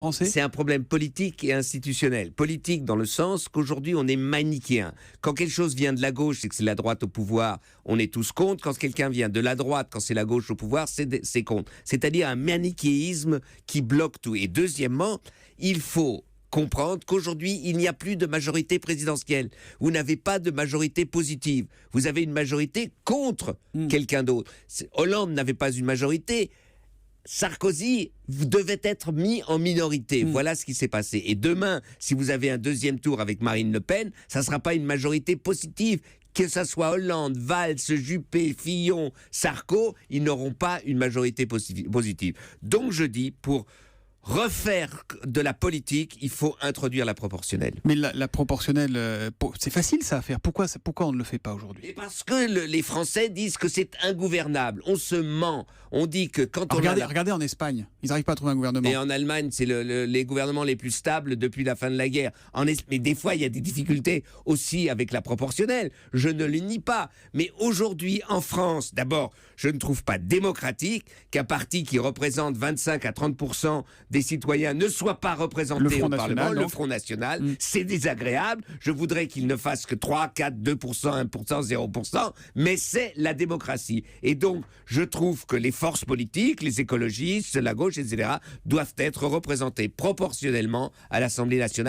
Français? C'est un problème politique et institutionnel. Politique dans le sens qu'aujourd'hui on est manichéen. Quand quelque chose vient de la gauche et que c'est la droite au pouvoir, on est tous contre. Quand quelqu'un vient de la droite, quand c'est la gauche au pouvoir, c'est contre. C'est-à-dire un manichéisme qui bloque tout. Et deuxièmement, il faut comprendre qu'aujourd'hui, il n'y a plus de majorité présidentielle. Vous n'avez pas de majorité positive. Vous avez une majorité contre quelqu'un d'autre. Hollande n'avait pas une majorité. Sarkozy devait être mis en minorité. Voilà ce qui s'est passé. Et demain, si vous avez un deuxième tour avec Marine Le Pen, ça ne sera pas une majorité positive. Que ça soit Hollande, Valls, Juppé, Fillon, Sarko, ils n'auront pas une majorité positive. Donc je dis, pour refaire de la politique, il faut introduire la proportionnelle. Mais la proportionnelle, c'est facile ça à faire. Pourquoi on ne le fait pas aujourd'hui? Et parce que les Français disent que c'est ingouvernable. On se ment. On dit que quand Regardez en Espagne, ils n'arrivent pas à trouver un gouvernement. Et en Allemagne, c'est les gouvernements les plus stables depuis la fin de la guerre. Mais des fois, il y a des difficultés aussi avec la proportionnelle. Je ne le nie pas. Mais aujourd'hui, en France, d'abord, je ne trouve pas démocratique qu'un parti qui représente 25 à 30% des citoyens ne soit pas représenté au Parlement. Le Front National, c'est désagréable. Je voudrais qu'il ne fasse que 3, 4, 2%, 1%, 0%. Mais c'est la démocratie. Et donc, je trouve que les forces politiques, les écologistes, la gauche, etc., doivent être représentées proportionnellement à l'Assemblée nationale.